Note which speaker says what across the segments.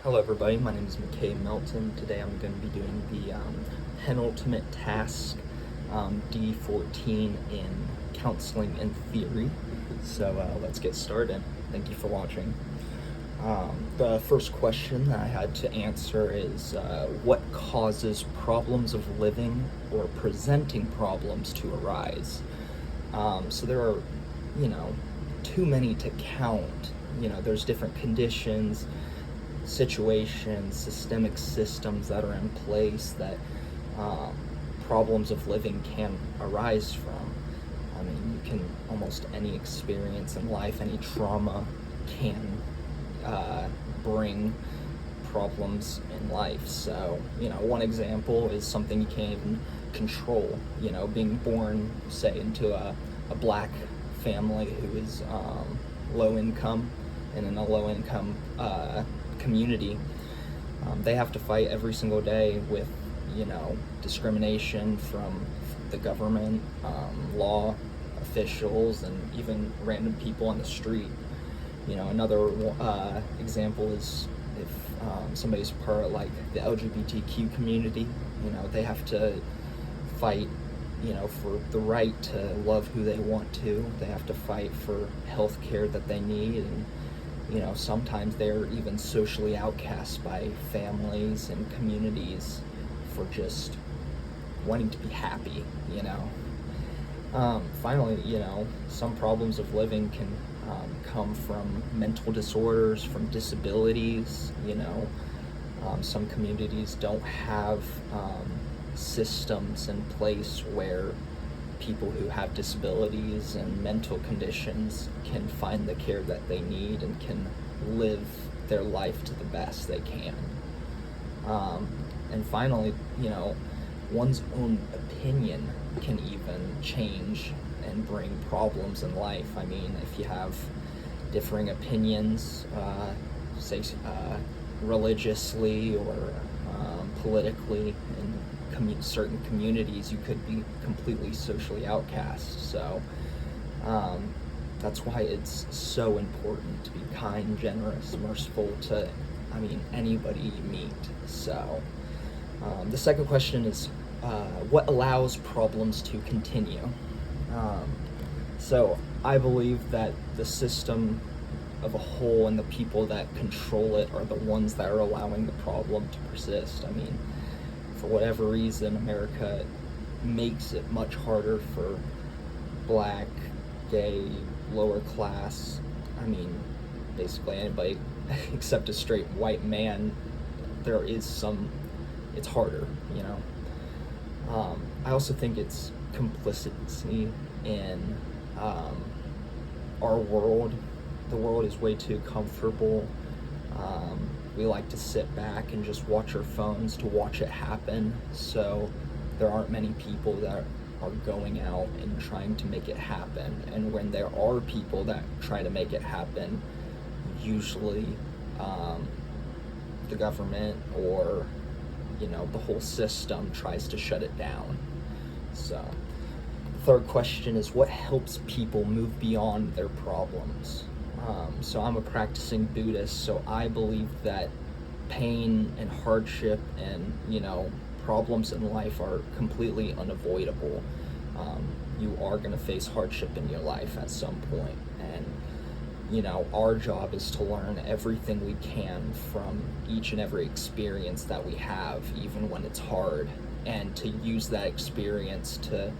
Speaker 1: Hello everybody, my name is McKay Melton. Today I'm going to be doing the penultimate task, D14 in Counseling and Theory. So let's get started. Thank you for watching. The first question that I had to answer is what causes problems of living or presenting problems to arise? So there are, too many to count. There's different conditions, situations, systemic systems that are in place that problems of living can arise from. I mean, you can almost any experience in life, any trauma can bring problems in life. So, one example is something you can't even control. Being born, say, into a black family who is low income and in a low income community, they have to fight every single day with discrimination from the government, law officials, and even random people on the street. Another example is if somebody's part of like the LGBTQ community, they have to fight for the right to love who they want to. They have to fight for health care that they need, and sometimes they're even socially outcast by families and communities for just wanting to be happy, Finally, some problems of living can come from mental disorders, from disabilities. Some communities don't have systems in place where people who have disabilities and mental conditions can find the care that they need and can live their life to the best they can. And finally, one's own opinion can even change and bring problems in life. I mean, if you have differing opinions, say religiously or politically in certain communities, you could be completely socially outcast. So that's why it's so important to be kind, generous, merciful to, anybody you meet. So the second question is what allows problems to continue? So I believe that the system of a whole and the people that control it are the ones that are allowing the problem to persist. I mean, for whatever reason, America makes it much harder for black, gay, lower class, basically anybody except a straight white man. It's harder, I also think it's complicity in our world. The world is way too comfortable. We like to sit back and just watch our phones to watch it happen. So there aren't many people that are going out and trying to make it happen. And when there are people that try to make it happen, usually the government or the whole system tries to shut it down. So the third question is what helps people move beyond their problems? So I'm a practicing Buddhist, so I believe that pain and hardship and problems in life are completely unavoidable. You are going to face hardship in your life at some point, and our job is to learn everything we can from each and every experience that we have, even when it's hard, and to use that experience to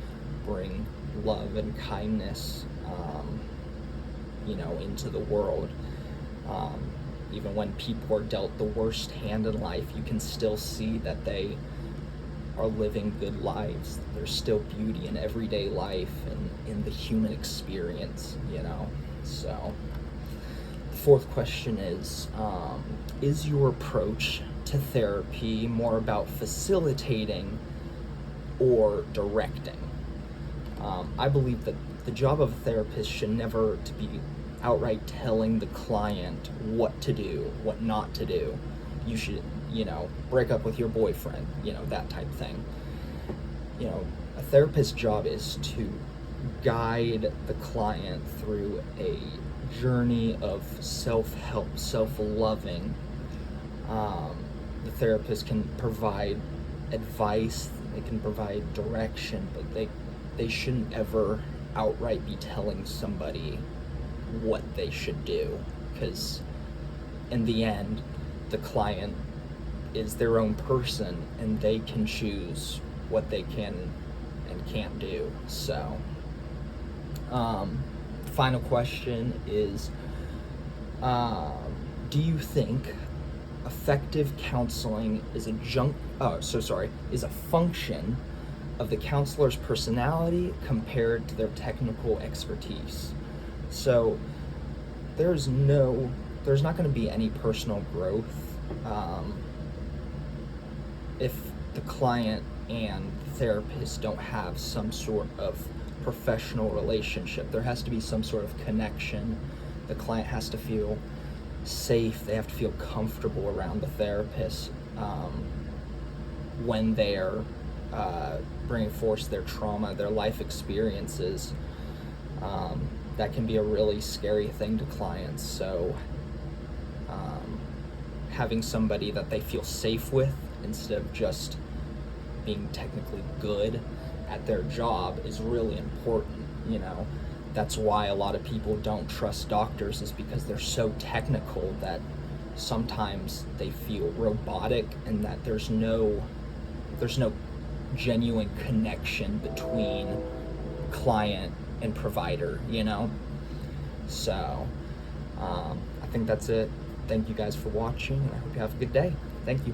Speaker 1: bring love and kindness into the world. Even when people are dealt the worst hand in life, you can still see that they are living good lives. There's still beauty in everyday life and in the human experience, So the fourth question is your approach to therapy more about facilitating or directing? I believe that the job of a therapist should never to be outright telling the client what to do, what not to do. You should, break up with your boyfriend, that type of thing. A therapist's job is to guide the client through a journey of self-help, self-loving The therapist can provide advice, they can provide direction, but they shouldn't ever outright be telling somebody what they should do, because in the end, the client is their own person and they can choose what they can and can't do. So, final question is, do you think effective counseling is a function of the counselor's personality compared to their technical expertise? So there's not going to be any personal growth if the client and the therapist don't have some sort of professional relationship. There has to be some sort of connection. The client has to feel safe, they have to feel comfortable around the therapist when they're bringing forth their trauma, their life experiences. That can be a really scary thing to clients. So having somebody that they feel safe with instead of just being technically good at their job is really important. That's why a lot of people don't trust doctors, is because they're so technical that sometimes they feel robotic, and that there's no genuine connection between client and provider. So I think that's it. Thank you guys for watching, and I hope you have a good day. Thank you.